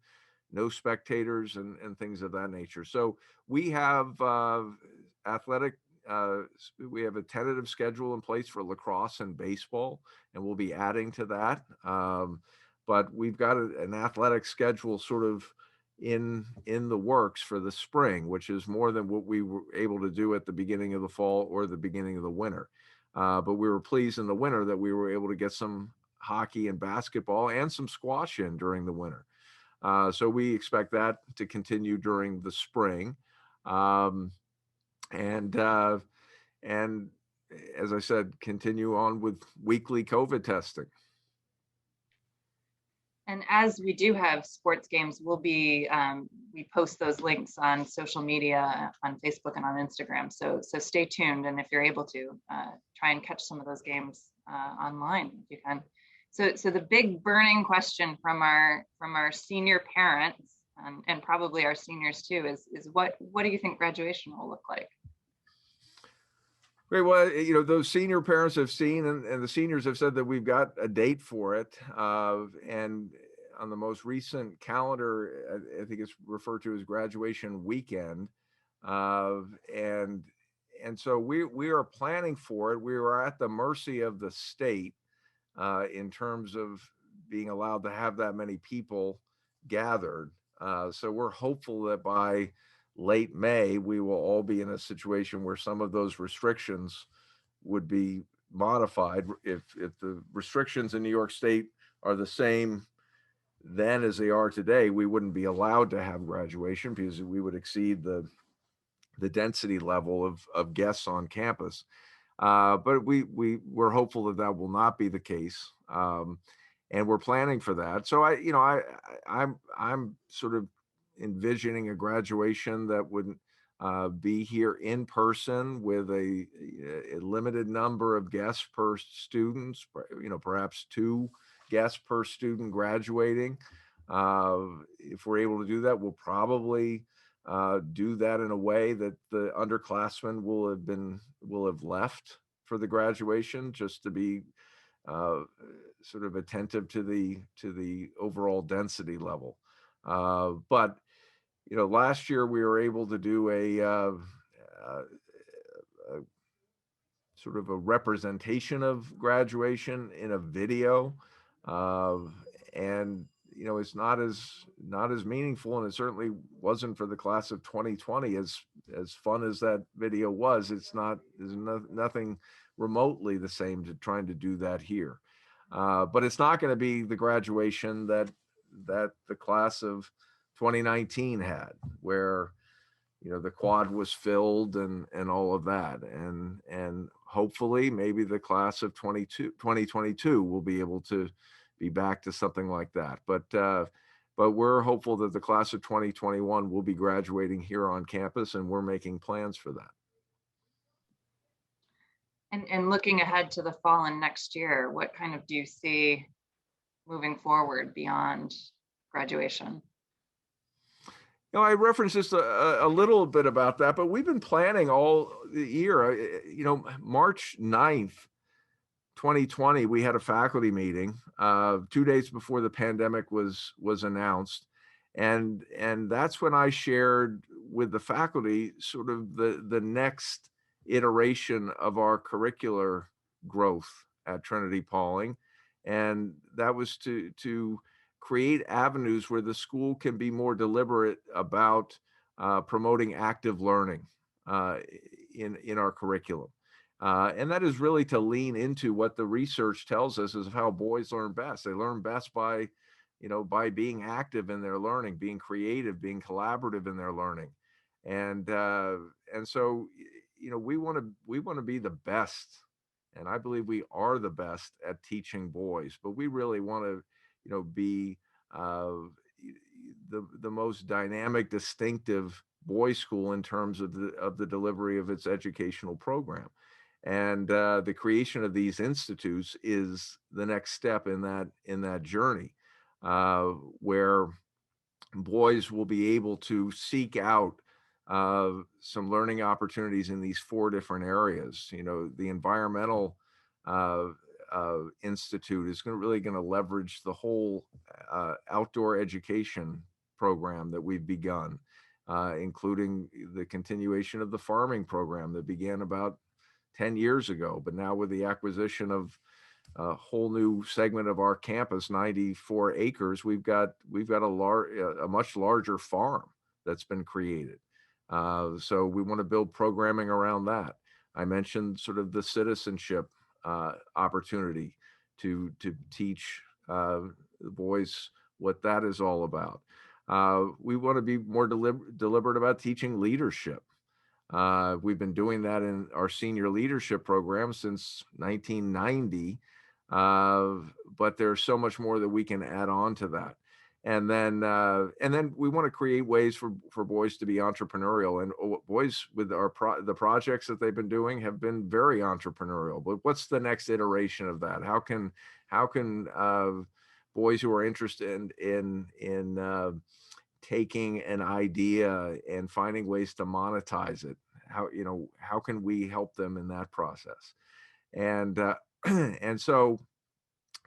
[SPEAKER 2] no spectators, and things of that nature. So we have we have a tentative schedule in place for lacrosse and baseball, and we'll be adding to that. But we've got an athletic schedule sort of in the works for the spring, which is more than what we were able to do at the beginning of the fall or the beginning of the winter. But we were pleased in the winter that we were able to get some hockey and basketball and some squash in during the winter. So we expect that to continue during the spring. And as I said, continue on with weekly COVID testing.
[SPEAKER 1] And as we do have sports games, we post those links on social media, on Facebook and on Instagram. So stay tuned, and if you're able to, try and catch some of those games online if you can. So the big burning question from our senior parents, and probably our seniors too, is what do you think graduation will look like?
[SPEAKER 2] Great. Well, those senior parents have seen, and the seniors have said that we've got a date for it. And on the most recent calendar, I think it's referred to as graduation weekend. And so we are planning for it. We are at the mercy of the state in terms of being allowed to have that many people gathered. So we're hopeful that by late May, we will all be in a situation where some of those restrictions would be modified. If the restrictions in New York State are the same then as they are today, we wouldn't be allowed to have graduation because we would exceed the density level of guests on campus. But we're hopeful that will not be the case. And we're planning for that. So I'm sort of envisioning a graduation that would be here in person with a limited number of guests per students, perhaps 2 guests per student graduating. If we're able to do that, we'll probably do that in a way that the underclassmen will have left for the graduation, just to be sort of attentive to the overall density level. But last year we were able to do a sort of a representation of graduation in a video, and it's not as meaningful, and it certainly wasn't for the class of 2020 as fun as that video was. There's nothing remotely the same to trying to do that here. But it's not going to be the graduation that the class of 2019 had, where the quad was filled and all of that, and hopefully maybe the class of 2022 will be able to be back to something like that. But we're hopeful that the class of 2021 will be graduating here on campus, and we're making plans for that.
[SPEAKER 1] And looking ahead to the fall and next year, what kind of do you see moving forward beyond graduation?
[SPEAKER 2] I referenced just a little bit about that, but we've been planning all year. March 9th, 2020, we had a faculty meeting 2 days before the pandemic was announced. And that's when I shared with the faculty sort of the next iteration of our curricular growth at Trinity-Pawling. And that was to create avenues where the school can be more deliberate about promoting active learning in our curriculum. And that is really to lean into what the research tells us is how boys learn best. They learn best by, by being active in their learning, being creative, being collaborative in their learning. And so, we want to be the best. And I believe we are the best at teaching boys, but we really want to, be the most dynamic, distinctive boys' school in terms of the delivery of its educational program. And the creation of these institutes is the next step in that journey, where boys will be able to seek out some learning opportunities in these 4 different areas. The environmental institute is really going to leverage the whole outdoor education program that we've begun, including the continuation of the farming program that began about 10 years ago, but now with the acquisition of a whole new segment of our campus, 94 acres, we've got a much larger farm that's been created. So we want to build programming around that. I mentioned sort of the citizenship opportunity to teach the boys what that is all about. We want to be more deliberate about teaching leadership. We've been doing that in our senior leadership program since 1990, but there's so much more that we can add on to that. And then we want to create ways for boys to be entrepreneurial. And boys with the projects that they've been doing have been very entrepreneurial. But what's the next iteration of that? How can boys who are interested in taking an idea and finding ways to monetize it, how can we help them in that process? And and so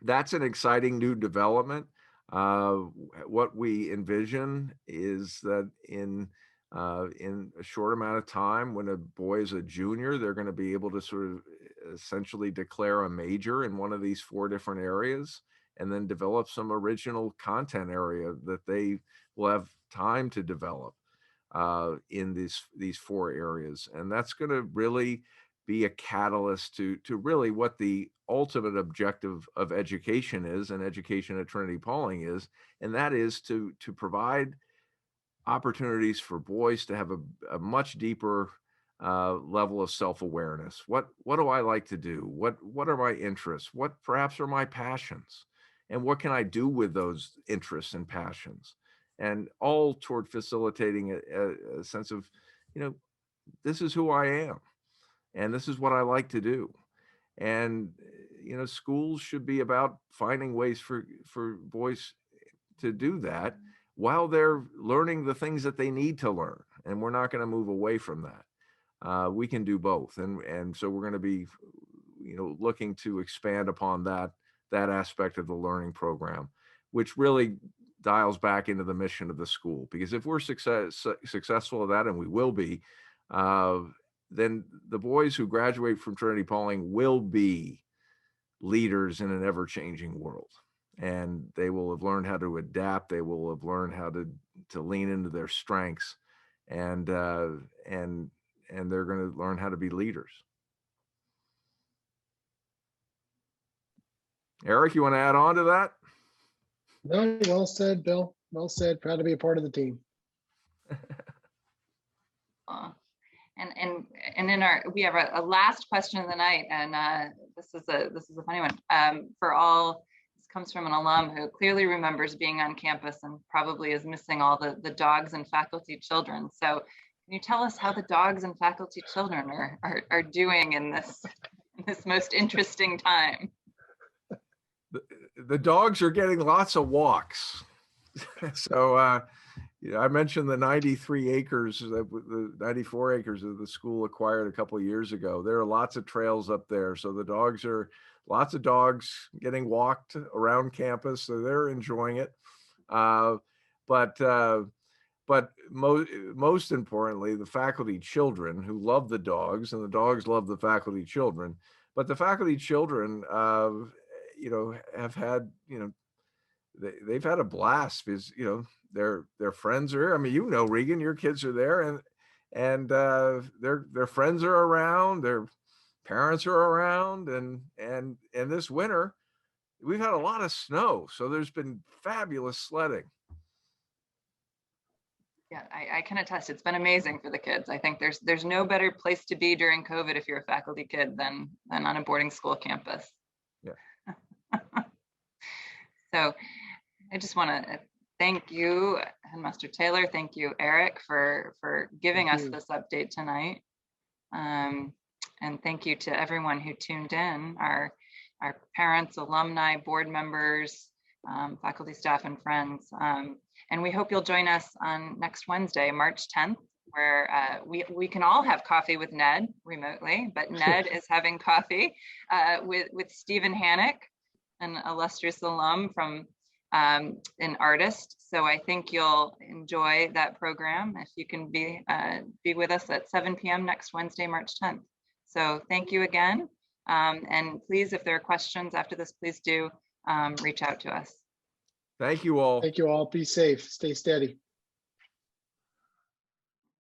[SPEAKER 2] that's an exciting new development. What we envision is that in a short amount of time, when a boy is a junior, they're going to be able to sort of essentially declare a major in one of these 4 different areas, and then develop some original content area that they will have time to develop in these 4 areas. And that's going to really be a catalyst to really what the ultimate objective of education is, and education at Trinity-Pawling is, and that is to provide opportunities for boys to have a much deeper level of self-awareness. What do I like to do? What are my interests? What perhaps are my passions? And what can I do with those interests and passions? And all toward facilitating a sense of, this is who I am, and this is what I like to do. And schools should be about finding ways for boys to do that while they're learning the things that they need to learn. And we're not going to move away from that. We can do both, and so we're going to be, looking to expand upon that aspect of the learning program, which really dials back into the mission of the school. Because if we're successful at that, and we will be, then the boys who graduate from Trinity-Pawling will be leaders in an ever-changing world, and they will have learned how to adapt. They will have learned how to lean into their strengths, and they're going to learn how to be leaders. Erik, you want to add on to that?
[SPEAKER 3] No, well said, Bill. Well said. Proud to be a part of the team.
[SPEAKER 1] And in we have a last question of the night, and this is a funny one. This comes from an alum who clearly remembers being on campus and probably is missing all the dogs and faculty children. So can you tell us how the dogs and faculty children are doing in this most interesting time?
[SPEAKER 2] The dogs are getting lots of walks. So I mentioned the 93 acres, the 94 acres of the school acquired a couple of years ago. There are lots of trails up there. So lots of dogs getting walked around campus. So they're enjoying it. But most importantly, the faculty children who love the dogs, and the dogs love the faculty children. But the faculty children, have had, they've had a blast because, their friends are here. I mean, Regan, your kids are there, and their friends are around, their parents are around, and this winter we've had a lot of snow, so there's been fabulous sledding.
[SPEAKER 1] Yeah, I can attest. It's been amazing for the kids. I think there's no better place to be during COVID if you're a faculty kid than on a boarding school campus.
[SPEAKER 2] Yeah.
[SPEAKER 1] So I just want to thank you, Headmaster Taylor. Thank you, Erik, for giving us this update tonight. And thank you to everyone who tuned in, our parents, alumni, board members, faculty, staff, and friends. And we hope you'll join us on next Wednesday, March 10th, where we can all have coffee with Ned remotely, but Ned is having coffee with Stephen Hannock, an illustrious alum from an artist. So I think you'll enjoy that program if you can be with us at 7 p.m. next Wednesday, March 10th. So thank you again. And please, if there are questions after this, please do reach out to us.
[SPEAKER 2] Thank you all.
[SPEAKER 3] Thank you all. Be safe. Stay steady.